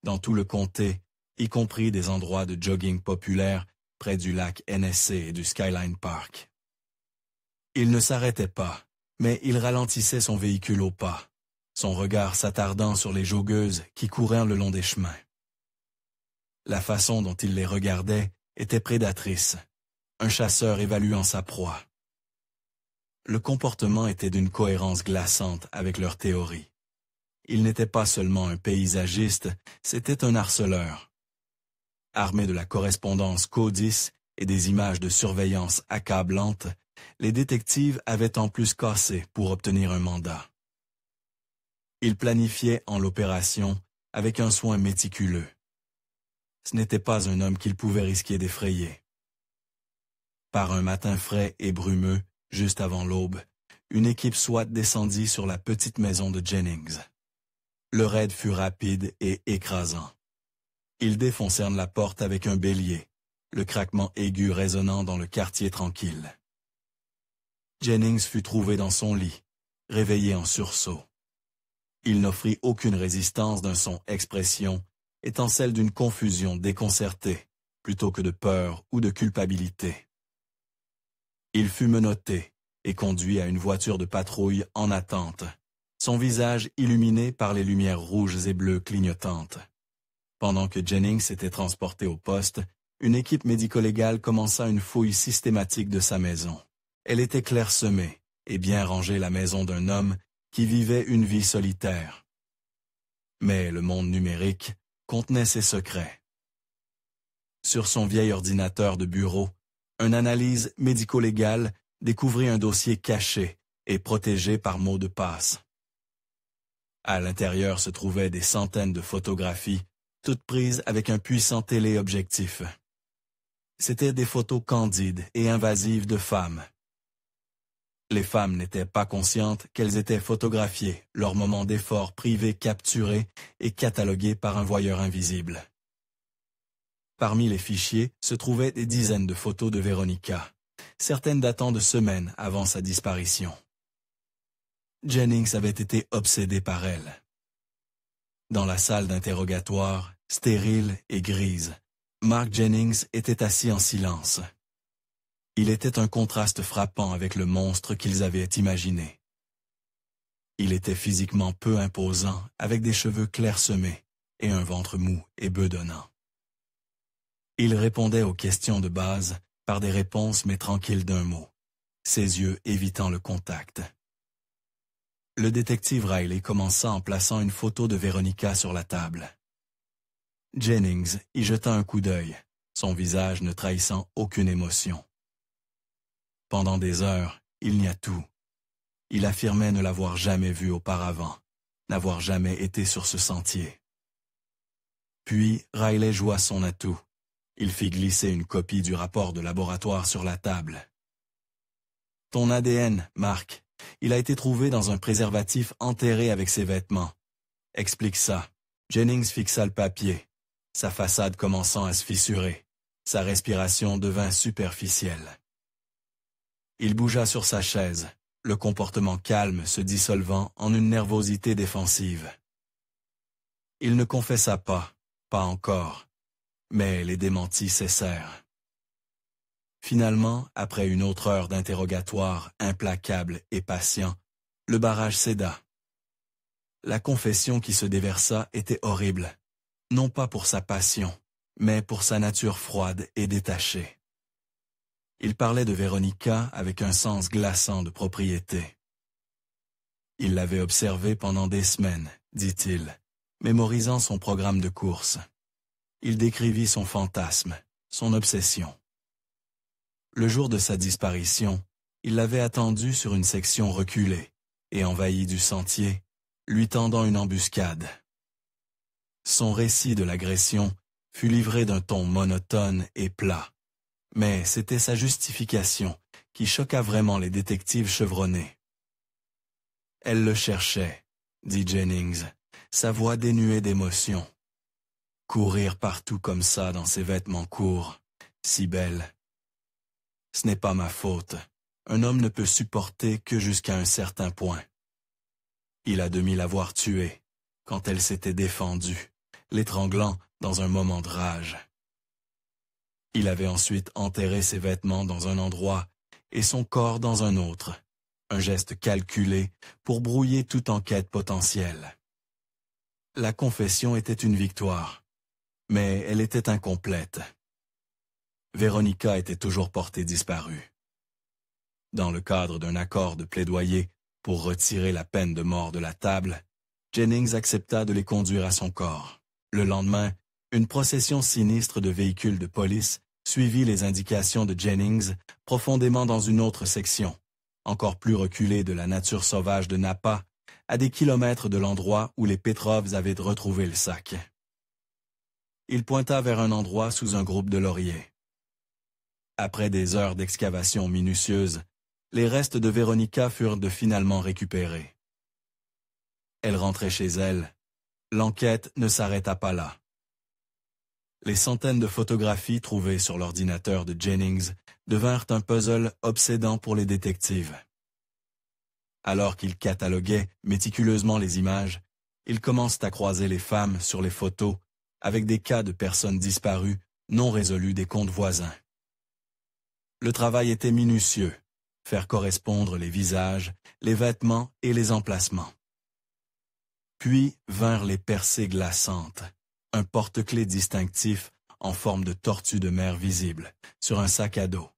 Speaker 1: dans tout le comté y compris des endroits de jogging populaires près du lac NSC et du Skyline Park. Il ne s'arrêtait pas, mais il ralentissait son véhicule au pas, son regard s'attardant sur les joggeuses qui couraient le long des chemins. La façon dont il les regardait était prédatrice, un chasseur évaluant sa proie. Le comportement était d'une cohérence glaçante avec leur théorie. Il n'était pas seulement un paysagiste, c'était un harceleur. Armés de la correspondance CODIS et des images de surveillance accablantes, les détectives avaient en plus cassé pour obtenir un mandat. Ils planifiaient en l'opération avec un soin méticuleux. Ce n'était pas un homme qu'ils pouvaient risquer d'effrayer. Par un matin frais et brumeux, juste avant l'aube, une équipe SWAT descendit sur la petite maison de Jennings. Le raid fut rapide et écrasant. Ils défoncèrent la porte avec un bélier, le craquement aigu résonnant dans le quartier tranquille. Jennings fut trouvé dans son lit, réveillé en sursaut. Il n'offrit aucune résistance d'un son expression, étant celle d'une confusion déconcertée, plutôt que de peur ou de culpabilité. Il fut menotté et conduit à une voiture de patrouille en attente, son visage illuminé par les lumières rouges et bleues clignotantes. Pendant que Jennings était transporté au poste, une équipe médico-légale commença une fouille systématique de sa maison. Elle était clairsemée et bien rangée, la maison d'un homme qui vivait une vie solitaire. Mais le monde numérique contenait ses secrets. Sur son vieil ordinateur de bureau, une analyse médico-légale découvrit un dossier caché et protégé par mot de passe. À l'intérieur se trouvaient des centaines de photographies, toutes prises avec un puissant téléobjectif. C'étaient des photos candides et invasives de femmes. Les femmes n'étaient pas conscientes qu'elles étaient photographiées, leurs moments d'effort privés capturés et catalogués par un voyeur invisible. Parmi les fichiers se trouvaient des dizaines de photos de Veronica, certaines datant de semaines avant sa disparition. Jennings avait été obsédé par elle. Dans la salle d'interrogatoire, stérile et grise, Mark Jennings était assis en silence. Il était un contraste frappant avec le monstre qu'ils avaient imaginé. Il était physiquement peu imposant, avec des cheveux clairsemés et un ventre mou et bedonnant. Il répondait aux questions de base par des réponses mais tranquilles d'un mot, ses yeux évitant le contact. Le détective Riley commença en plaçant une photo de Veronica sur la table. Jennings y jeta un coup d'œil, son visage ne trahissant aucune émotion. Pendant des heures, il nia tout. Il affirmait ne l'avoir jamais vue auparavant, n'avoir jamais été sur ce sentier. Puis Riley joua son atout. Il fit glisser une copie du rapport de laboratoire sur la table. « Ton ADN, Mark, il a été trouvé dans un préservatif enterré avec ses vêtements. Explique ça. » Jennings fixa le papier, sa façade commençant à se fissurer. Sa respiration devint superficielle. Il bougea sur sa chaise, le comportement calme se dissolvant en une nervosité défensive. Il ne confessa pas encore, mais les démentis cessèrent. Finalement, après une autre heure d'interrogatoire implacable et patient, le barrage céda. La confession qui se déversa était horrible, non pas pour sa passion, mais pour sa nature froide et détachée. Il parlait de Veronica avec un sens glaçant de propriété. Il l'avait observée pendant des semaines, dit-il, mémorisant son programme de course. Il décrivit son fantasme, son obsession. Le jour de sa disparition, il l'avait attendue sur une section reculée et envahie du sentier, lui tendant une embuscade. Son récit de l'agression fut livré d'un ton monotone et plat. Mais c'était sa justification qui choqua vraiment les détectives chevronnés. « Elle le cherchait », dit Jennings, sa voix dénuée d'émotion. « Courir partout comme ça dans ses vêtements courts, si belle. Ce n'est pas ma faute. Un homme ne peut supporter que jusqu'à un certain point. Il a demi l'avoir tuée, quand elle s'était défendue, l'étranglant dans un moment de rage. Il avait ensuite enterré ses vêtements dans un endroit et son corps dans un autre, un geste calculé pour brouiller toute enquête potentielle. La confession était une victoire, mais elle était incomplète. Veronica était toujours portée disparue. Dans le cadre d'un accord de plaidoyer pour retirer la peine de mort de la table, Jennings accepta de les conduire à son corps. Le lendemain, une procession sinistre de véhicules de police suivit les indications de Jennings profondément dans une autre section, encore plus reculée de la nature sauvage de Napa, à des kilomètres de l'endroit où les Petrovs avaient retrouvé le sac. Il pointa vers un endroit sous un groupe de lauriers. Après des heures d'excavation minutieuse, les restes de Veronica furent finalement récupérés. Elle rentrait chez elle. L'enquête ne s'arrêta pas là. Les centaines de photographies trouvées sur l'ordinateur de Jennings devinrent un puzzle obsédant pour les détectives. Alors qu'ils cataloguaient méticuleusement les images, ils commencent à croiser les femmes sur les photos avec des cas de personnes disparues non résolus des comptes voisins. Le travail était minutieux, faire correspondre les visages, les vêtements et les emplacements. Puis vinrent les percées glaçantes, un porte-clés distinctif en forme de tortue de mer visible, sur un sac à dos.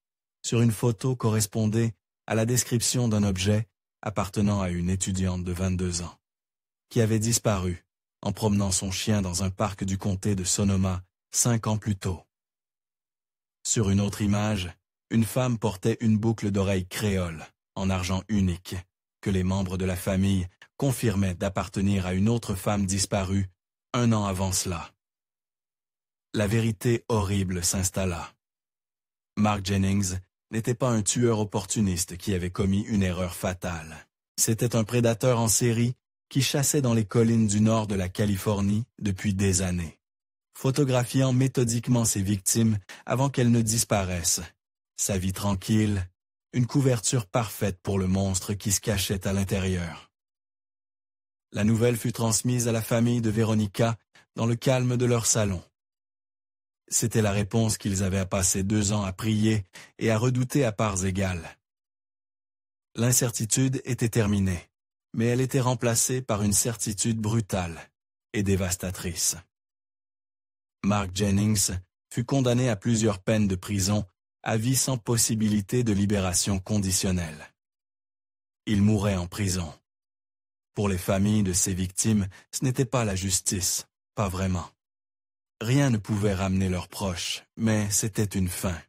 Speaker 1: Sur une photo correspondait à la description d'un objet appartenant à une étudiante de 22 ans, qui avait disparu en promenant son chien dans un parc du comté de Sonoma 5 ans plus tôt. Sur une autre image, une femme portait une boucle d'oreille créole, en argent unique, que les membres de la famille confirmaient d'appartenir à une autre femme disparue 1 an avant cela. La vérité horrible s'installa. Mark Jennings n'était pas un tueur opportuniste qui avait commis une erreur fatale. C'était un prédateur en série qui chassait dans les collines du nord de la Californie depuis des années, photographiant méthodiquement ses victimes avant qu'elles ne disparaissent. Sa vie tranquille, une couverture parfaite pour le monstre qui se cachait à l'intérieur. La nouvelle fut transmise à la famille de Veronica dans le calme de leur salon. C'était la réponse qu'ils avaient passé 2 ans à prier et à redouter à parts égales. L'incertitude était terminée, mais elle était remplacée par une certitude brutale et dévastatrice. Mark Jennings fut condamné à plusieurs peines de prison à vie sans possibilité de libération conditionnelle. Il mourait en prison. Pour les familles de ses victimes, ce n'était pas la justice, pas vraiment. Rien ne pouvait ramener leurs proches, mais c'était une fin.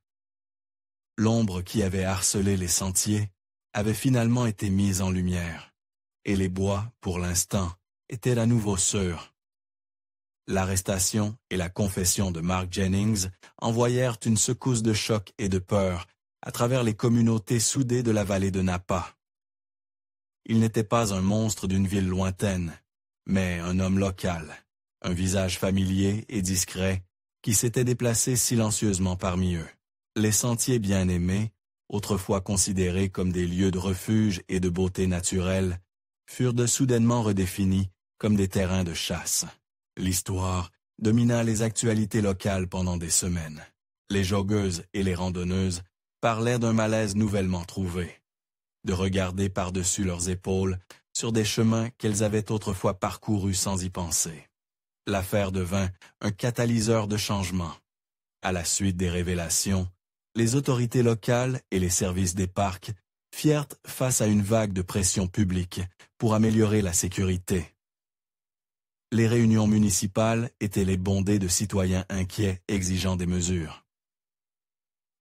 Speaker 1: L'ombre qui avait harcelé les sentiers avait finalement été mise en lumière, et les bois, pour l'instant, étaient à nouveau sûrs. L'arrestation et la confession de Mark Jennings envoyèrent une secousse de choc et de peur à travers les communautés soudées de la vallée de Napa. Il n'était pas un monstre d'une ville lointaine, mais un homme local, un visage familier et discret qui s'était déplacé silencieusement parmi eux. Les sentiers bien-aimés, autrefois considérés comme des lieux de refuge et de beauté naturelle, furent soudainement redéfinis comme des terrains de chasse. L'histoire domina les actualités locales pendant des semaines. Les joggeuses et les randonneuses parlaient d'un malaise nouvellement trouvé, de regarder par-dessus leurs épaules sur des chemins qu'elles avaient autrefois parcourus sans y penser. L'affaire devint un catalyseur de changement. À la suite des révélations, les autorités locales et les services des parcs firent face à une vague de pression publique pour améliorer la sécurité. Les réunions municipales étaient les bondées de citoyens inquiets exigeant des mesures.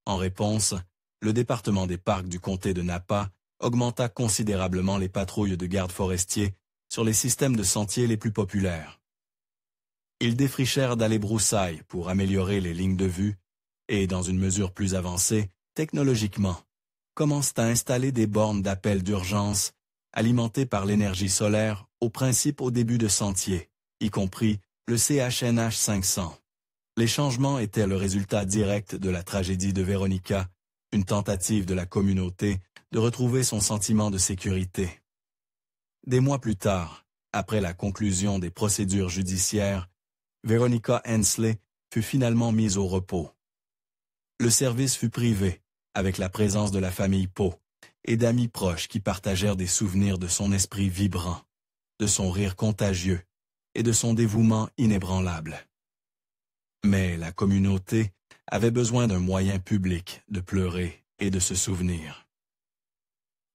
Speaker 1: En réponse, le département des parcs du comté de Napa augmenta considérablement les patrouilles de gardes forestiers sur les systèmes de sentiers les plus populaires. Ils défrichèrent d'allées broussailles pour améliorer les lignes de vue et, dans une mesure plus avancée, technologiquement, commencent à installer des bornes d'appel d'urgence alimentées par l'énergie solaire au principe au début de sentiers, y compris le CHNH 500. Les changements étaient le résultat direct de la tragédie de Veronica, une tentative de la communauté de retrouver son sentiment de sécurité. Des mois plus tard, après la conclusion des procédures judiciaires, Veronica Hensley fut finalement mise au repos. Le service fut privé, avec la présence de la famille Poe et d'amis proches qui partagèrent des souvenirs de son esprit vibrant, de son rire contagieux et de son dévouement inébranlable. Mais la communauté avait besoin d'un moyen public de pleurer et de se souvenir.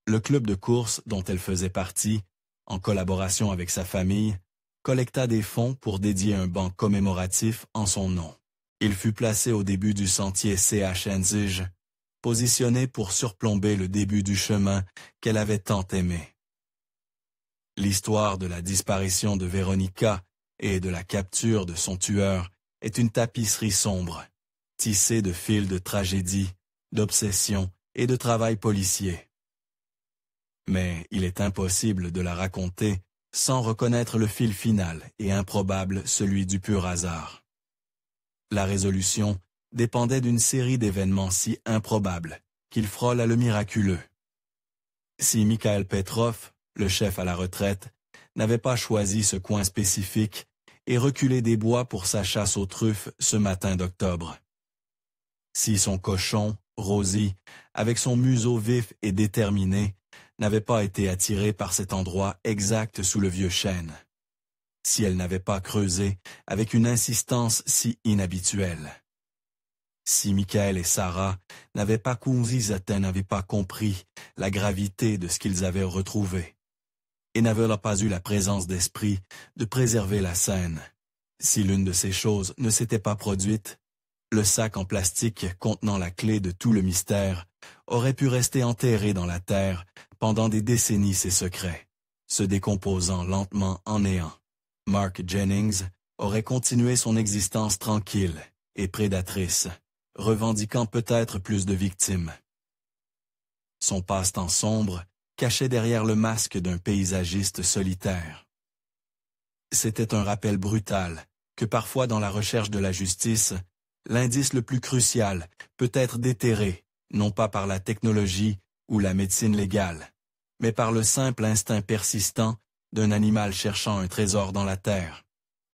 Speaker 1: Le club de course dont elle faisait partie, en collaboration avec sa famille, collecta des fonds pour dédier un banc commémoratif en son nom. Il fut placé au début du sentier CH-Enzige, positionné pour surplomber le début du chemin qu'elle avait tant aimé. L'histoire de la disparition de Veronica et de la capture de son tueur est une tapisserie sombre, tissée de fils de tragédie, d'obsession et de travail policier. Mais il est impossible de la raconter sans reconnaître le fil final et improbable, celui du pur hasard. La résolution dépendait d'une série d'événements si improbables qu'il frôle à le miraculeux. Si Mikhail Petrov, le chef à la retraite, n'avait pas choisi ce coin spécifique et reculé des bois pour sa chasse aux truffes ce matin d'octobre. Si son cochon, Rosie, avec son museau vif et déterminé, n'avait pas été attirée par cet endroit exact sous le vieux chêne. Si elle n'avait pas creusé avec une insistance si inhabituelle. Si Michael et Sarah n'avaient pas compris la gravité de ce qu'ils avaient retrouvé et n'avaient pas eu la présence d'esprit de préserver la scène. Si l'une de ces choses ne s'était pas produite, le sac en plastique contenant la clé de tout le mystère aurait pu rester enterré dans la terre pendant des décennies ses secrets, se décomposant lentement en néant. Mark Jennings aurait continué son existence tranquille et prédatrice, revendiquant peut-être plus de victimes. Son passe-temps sombre cachait derrière le masque d'un paysagiste solitaire. C'était un rappel brutal que parfois dans la recherche de la justice, l'indice le plus crucial peut être déterré, non pas par la technologie ou la médecine légale, mais par le simple instinct persistant d'un animal cherchant un trésor dans la terre.